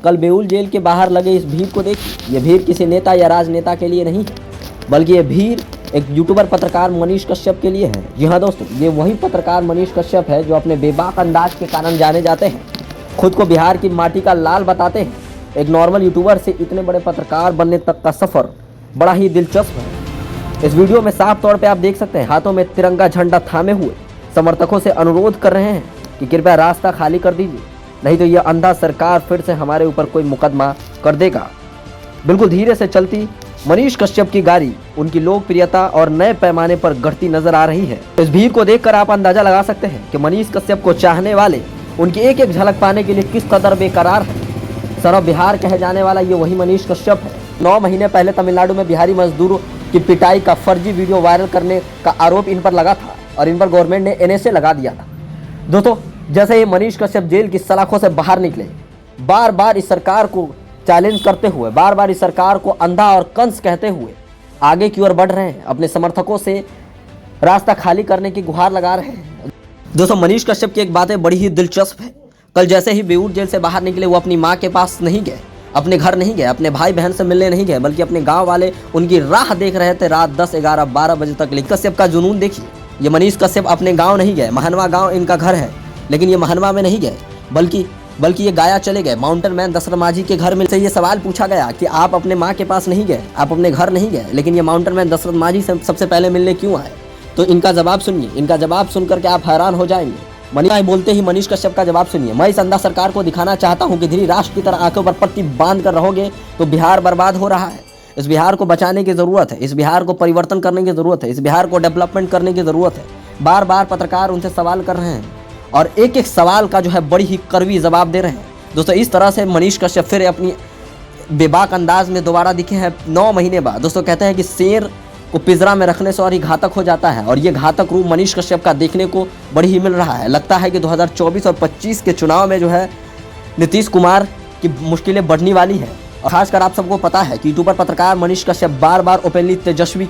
कल बेउल जेल के बाहर लगे इस भीड़ को देखिए। ये भीड़ किसी नेता या राजनेता के लिए नहीं है, बल्कि ये भीड़ एक यूट्यूबर पत्रकार मनीष कश्यप के लिए है। जी हाँ दोस्तों, ये वही पत्रकार मनीष कश्यप है जो अपने बेबाक अंदाज के कारण जाने जाते हैं, खुद को बिहार की माटी का लाल बताते हैं। एक नॉर्मल यूट्यूबर से इतने बड़े पत्रकार बनने तक का सफ़र बड़ा ही दिलचस्प है। इस वीडियो में साफ तौर पे आप देख सकते हैं, हाथों में तिरंगा झंडा थामे हुए समर्थकों से अनुरोध कर रहे हैं कि कृपया रास्ता खाली कर दीजिए, नहीं तो यह अंधा सरकार फिर से हमारे ऊपर कोई मुकदमा कर देगा। बिल्कुल धीरे से चलती मनीष कश्यप की गाड़ी उनकी लोकप्रियता और नए पैमाने पर घटती नजर आ रही है। इस भीड़ को देखकर आप अंदाजा लगा सकते हैं कि मनीष कश्यप को चाहने वाले उनकी एक एक झलक पाने के लिए किस कदर बेकरार है। सर बिहार कहे जाने वाला ये वही मनीष कश्यप है। 9 महीने पहले तमिलनाडु में बिहारी मजदूरों की पिटाई का फर्जी वीडियो वायरल करने का आरोप इन पर लगा था और इन पर गवर्नमेंट ने NSA लगा दिया था। दोस्तों, जैसे ही मनीष कश्यप जेल की सलाखों से बाहर निकले, बार बार इस सरकार को चैलेंज करते हुए, बार बार इस सरकार को अंधा और कंस कहते हुए आगे की ओर बढ़ रहे हैं, अपने समर्थकों से रास्ता खाली करने की गुहार लगा रहे हैं। दोस्तों, मनीष कश्यप की एक बातें बड़ी ही दिलचस्प है। कल जैसे ही बेउर जेल से बाहर निकले, वो अपनी माँ के पास नहीं गए, अपने घर नहीं गए, अपने भाई बहन से मिलने नहीं गए, बल्कि अपने गांव वाले उनकी राह देख रहे थे रात 10, 11, 12 बजे तक। कश्यप का जुनून देखिए। ये मनीष कश्यप अपने गांव नहीं गए, महनवा गांव इनका घर है, लेकिन ये महनवा में नहीं गए, बल्कि ये गाया चले गए माउंटेन मैन दशरथ माझी के घर में। से ये सवाल पूछा गया कि आप अपने माँ के पास नहीं गए, आप अपने घर नहीं गए, लेकिन ये माउंटेन मैन दशरथ माझी से सबसे पहले मिलने क्यों आए? तो इनका जवाब सुनिए। इनका जवाब सुनकर के आप हैरान हो जाएंगे। मनीष बोलते ही मनीष कश्यप का जवाब सुनिए। मैं इस अंधा सरकार को दिखाना चाहता हूं कि धीरे राष्ट्र की तरह आंखों पर पट्टी बांध कर रहोगे तो बिहार बर्बाद हो रहा है। इस बिहार को बचाने की जरूरत है, इस बिहार को परिवर्तन करने की जरूरत है, इस बिहार को डेवलपमेंट करने की जरूरत है। बार बार पत्रकार उनसे सवाल कर रहे हैं और एक एक सवाल का जो है बड़ी ही कड़वी जवाब दे रहे हैं। दोस्तों, इस तरह से मनीष कश्यप फिर अपनी बेबाक अंदाज में दोबारा दिखे हैं 9 महीने बाद। दोस्तों, कहते हैं कि शेर को पिंजरा में रखने से और ही घातक हो जाता है, और ये घातक रूप मनीष कश्यप का देखने को बड़ी ही मिल रहा है। लगता है कि 2024 और 25 के चुनाव में जो है नीतीश कुमार की मुश्किलें बढ़ने वाली है। और खासकर आप सबको पता है कि यूट्यूबर पत्रकार मनीष कश्यप बार बार ओपनली तेजस्वी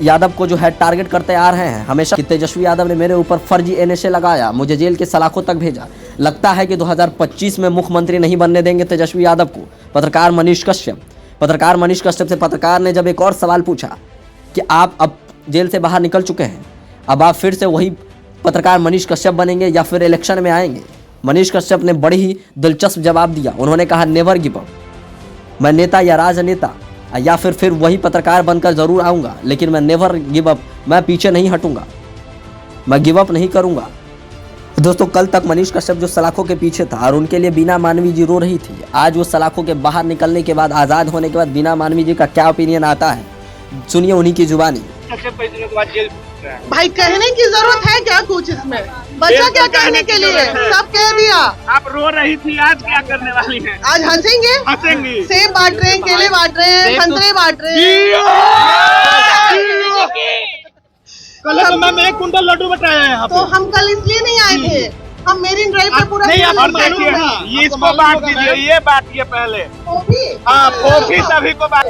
यादव को जो है टारगेट करते आ रहे हैं हमेशा कि तेजस्वी यादव ने मेरे ऊपर फर्जी NSA लगाया, मुझे जेल के सलाखों तक भेजा। लगता है कि 2025 में मुख्यमंत्री नहीं बनने देंगे तेजस्वी यादव को पत्रकार मनीष कश्यप से पत्रकार ने जब एक और सवाल पूछा कि आप अब जेल से बाहर निकल चुके हैं, अब आप फिर से वही पत्रकार मनीष कश्यप बनेंगे या फिर इलेक्शन में आएंगे? मनीष कश्यप ने बड़ी ही दिलचस्प जवाब दिया। उन्होंने कहा, नेवर गिव अप। मैं नेता या राजनेता या फिर वही पत्रकार बनकर ज़रूर आऊँगा, लेकिन मैं नेवर गिव अप, मैं पीछे नहीं हटूँगा, मैं गिव अप नहीं करूँगा। दोस्तों, कल तक मनीष कश्यप जो सलाखों के पीछे था और उनके लिए बीना मानवी जी रो रही थी, आज वो सलाखों के बाहर निकलने के बाद, आज़ाद होने के बाद बीना मानवी जी का क्या ओपिनियन आता है, सुनिए उन्हीं की जुबानी। भाई कहने की जरूरत है क्या कुछ इसमें? बचा क्या कहने के लिए? सब कह दिया। आप रो रही थी, आज क्या करने वाली हैं? आज हंसेंगे, सेब बांट रहे हैं, केले बांट रहे हैं, संतरे बांट रहे हैं। कल तो मैम 1 कुंटल लड्डू बटाया है। तो हम कल इसलिए नहीं आए थे, हम मेरिन ड्राइव पे पूरा ये इसको बांट दीजिए, ये बांटिए पहले। हाँ, फोफी सभी को बांट